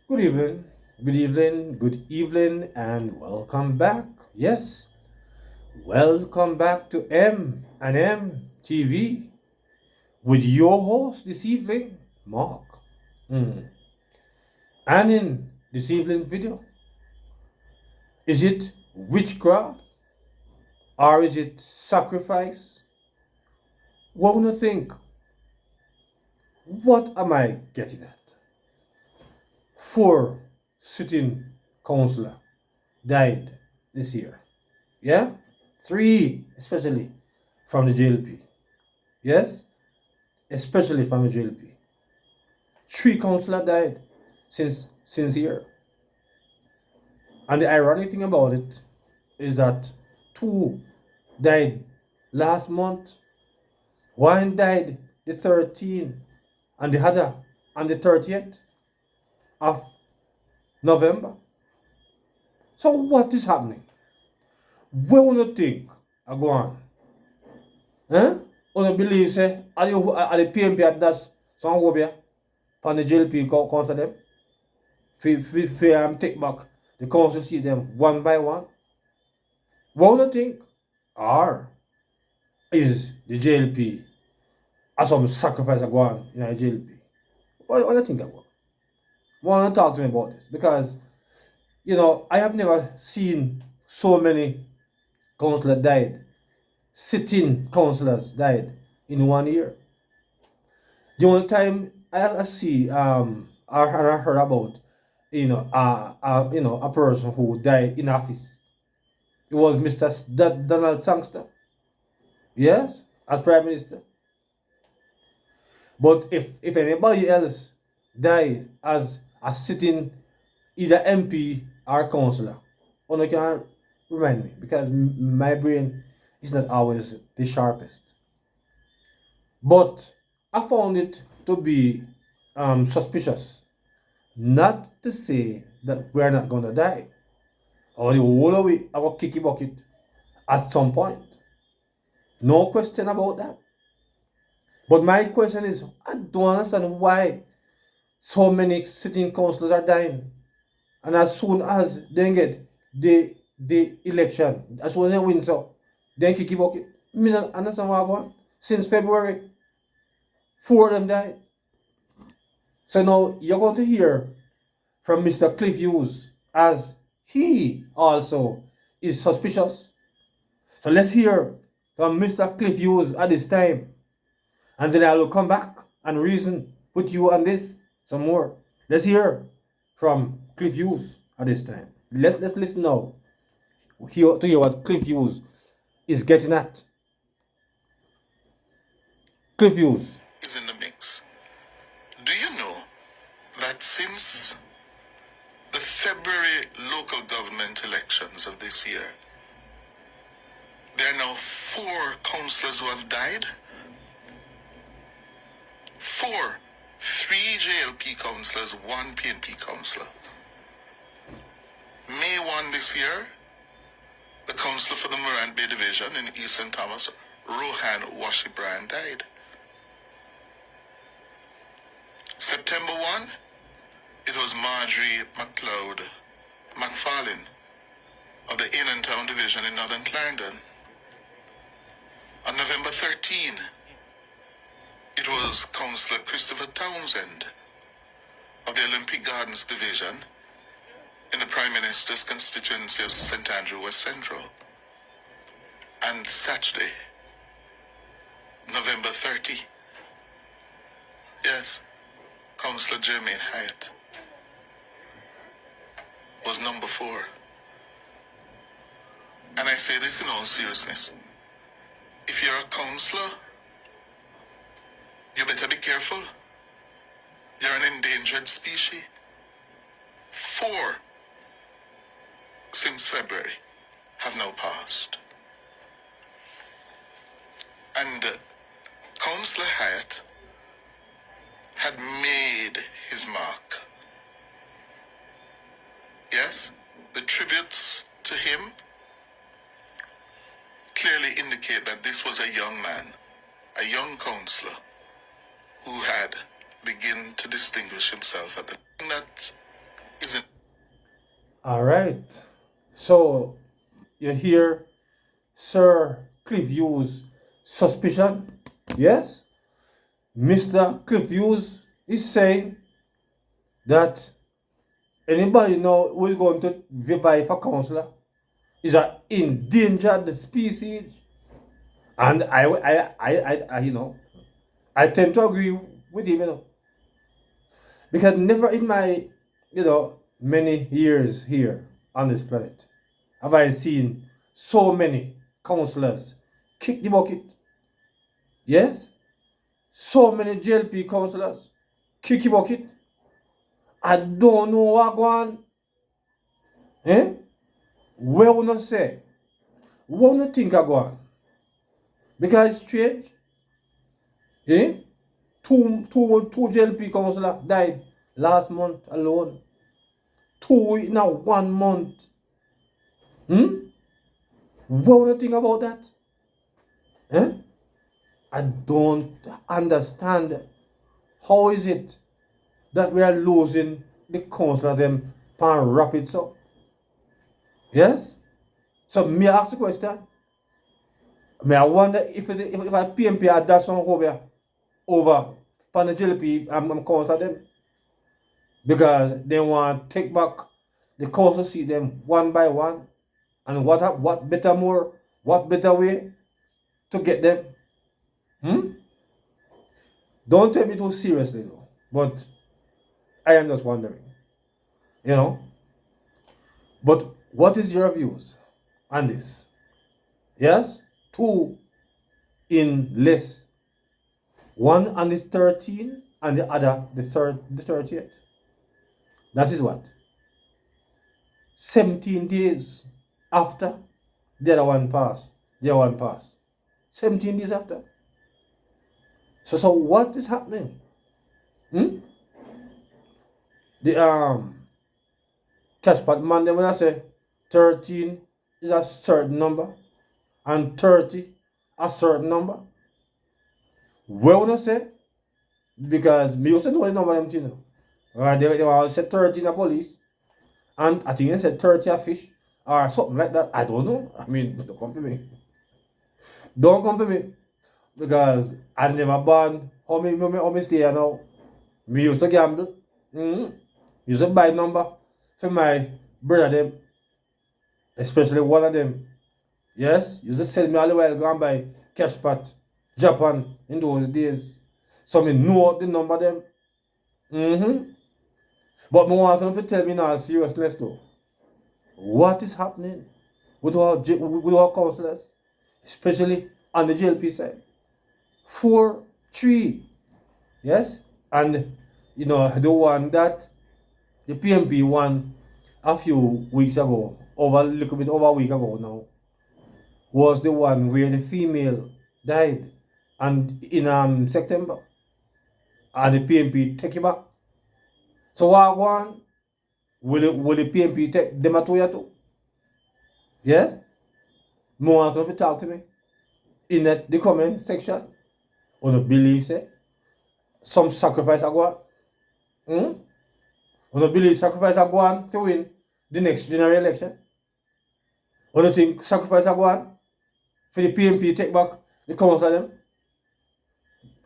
Good evening, good evening, and welcome back. Yes, welcome back to M&M TV with your host this evening, Mark. Mm. And in this evening's video, is it witchcraft or is it sacrifice? What do you think? What am I getting at? Four sitting councillor died this year. Yeah? Three, especially from the JLP. Yes? Especially from the JLP. Three councillors died since here. And the ironic thing about it is that two died last month. One died the 13th and the other on the 30th of November. So what is happening? Where will you think I go on? Huh? You believe say are the PNP at that some obeah from the JLP council them? Take back the council seat them one by one. What do you think? Or is the JLP as some sacrifice are going in the JLP? What do you think about? Want to talk to me about this? Because I have never seen so many councillors died, sitting councillors died in 1 year. The only time I see I heard about a person who died in office. It was Mr. Donald Sangster. Yes, as Prime Minister. But if anybody else die as a sitting either MP or councillor, only can remind me because my brain is not always the sharpest. But I found it to be suspicious. Not to say that we're not gonna die, or the whole of it, our kicky bucket at some point. No question about that. But my question is, I don't understand why so many sitting councillors are dying. And as soon as they get the election, as soon as they win, so then kick it bucket. I mean, I understand what I want. Since February, four of them died. So now you're going to hear from Mr. Cliff Hughes as he also is suspicious. So let's hear from Mr. Cliff Hughes at this time. And then I will come back and reason with you on this some more. Let's hear from Cliff Hughes at this time. Let's listen now to hear what Cliff Hughes is getting at. Cliff Hughes is in the mix. Do you know that since the February local government elections of this year, there are now 4 councillors who have died? 4. 3 JLP councillors, 1 PNP councillor. May 1 this year, the councillor for the Morant Bay Division in East St. Thomas, Rohan Washibran, died. September 1, it was Marjorie McLeod McFarlane of the Inn and Town Division in Northern Clarendon. On November 13, it was Councillor Christopher Townsend of the Olympic Gardens Division in the Prime Minister's constituency of St. Andrew West Central. And Saturday, November 30, yes, Councillor Jermaine Hyatt was number 4. And I say this in all seriousness. If you're a councillor, you better be careful. You're an endangered species. 4 since February have now passed. And Councillor Hyatt had made his mark. Yes, the tributes to him clearly indicate that this was a young man, a young councillor who had begun to distinguish himself at the thing that All right. So you hear Sir Cliff Hughes' suspicion? Yes? Mr. Cliff Hughes is saying that anybody now who is going to vie for councillor is an endangered species. And I tend to agree with him, because never in my, many years here on this planet have I seen so many councillors kick the bucket. Yes? So many JLP councillors kick the bucket. I don't know what go on. Eh? Where will not say? What will not think I go on? Because it's strange. Eh? Two JLP councillors died last month alone. Two in a 1 month. What will you think about that? Eh? I don't understand. How is it that we are losing the councillors them pan rapid so? Yes? So me ask the question. Me I wonder if a PNP had done some over pan the JLP I'm councillor them, because they want to take back the council seat them one by one, and what better more, what better way to get them? Don't take me too seriously though, but I am just wondering, you know. But what is your views on this? Yes, two in list, one on the 13th and the other the 30th. That is what? 17 days after the other one passed. The other one passed. 17 days after. So what is happening? The Cashpot man, them when I say 13 is a certain number and 30 a certain number. Where would I say? Because me used to know the number of them things. They all said 30 in the police, and I think they said 30 a fish or something like that. I don't know. I mean, don't come for me. Don't come for me. Because I never born. How me stay here now? Me used to gamble. Used to buy number for my brother them, especially one of them. Yes, used to sell me all the while go and buy cash pot, Japan in those days. So me know the number them. But me want them to tell me now seriousness though. What is happening with our councillors, especially on the JLP side? 4, 3, yes, and the one that the PNP won a few weeks ago, over a little bit over a week ago now, was the one where the female died, and in September, and the PNP take it back. So what one will the PNP take them at too? Yes, more want to talk to me in the comment section. Or the believe say some sacrifice are going. Or the believe sacrifice are going to win the next general election. Or the think sacrifice are going for the PNP take back the council them.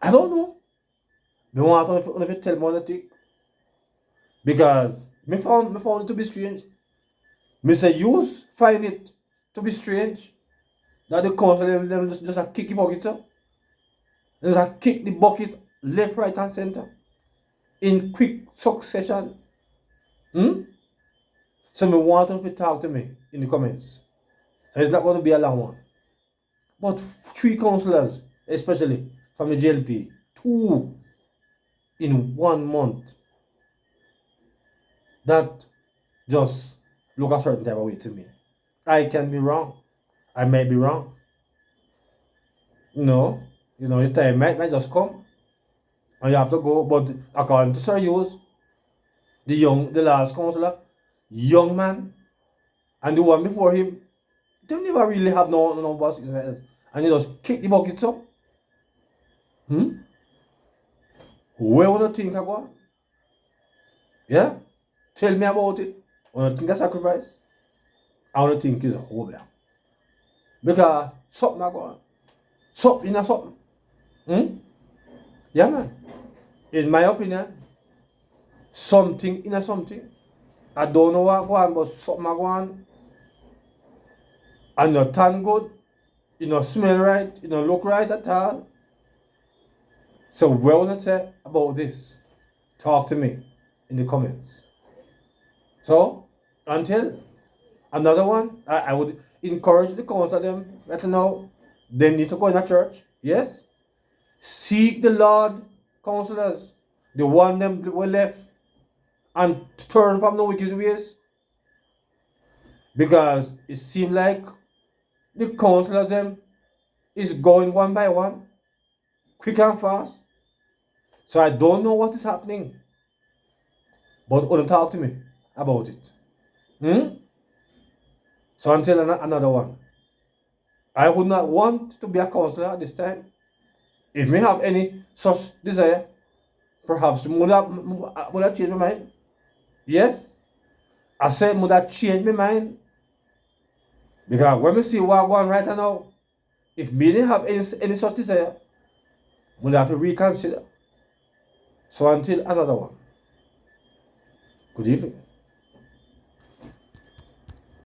I don't know. Me want to tell me on the because me found it to be strange. Me say you find it to be strange that the council them just kick the bucket up. They just kick the bucket left, right, and center in quick succession. So me want them to talk to me in the comments. So it's not going to be a long one. But 3 councillors, especially from the JLP, 2 in 1 month, that just look a certain type of way to me. I can be wrong. I might be wrong. The time might just come and you have to go. But according to Sir Hughes, the last councillor, young man, and the one before him, they never really have no boss, and he just kick the buckets up. Where would you think I go? Yeah? Tell me about it. When I think of sacrifice, I want to think is obeah. Because something I go on. Something in something. Yeah, man. In my opinion, something in something. I don't know what I go on, but something I go on. And you turn good, you know, smell right, you know, look right at all. So what want to say about this? Talk to me in the comments. So until another one, I would encourage the council them let them know they need to go in a church. Yes. Seek the Lord, councillors, the one them were left, and turn from the wicked ways. Because it seems like the councillors them is going one by one, quick and fast. So I don't know what is happening. But don't talk to me about it. So until another one. I would not want to be a councillor at this time. If me have any such desire, perhaps would have changed my mind. Yes, I said would have changed my mind. Because when we see what going on right now, if me didn't have any such desire, would have to reconsider. So until another one. Good evening.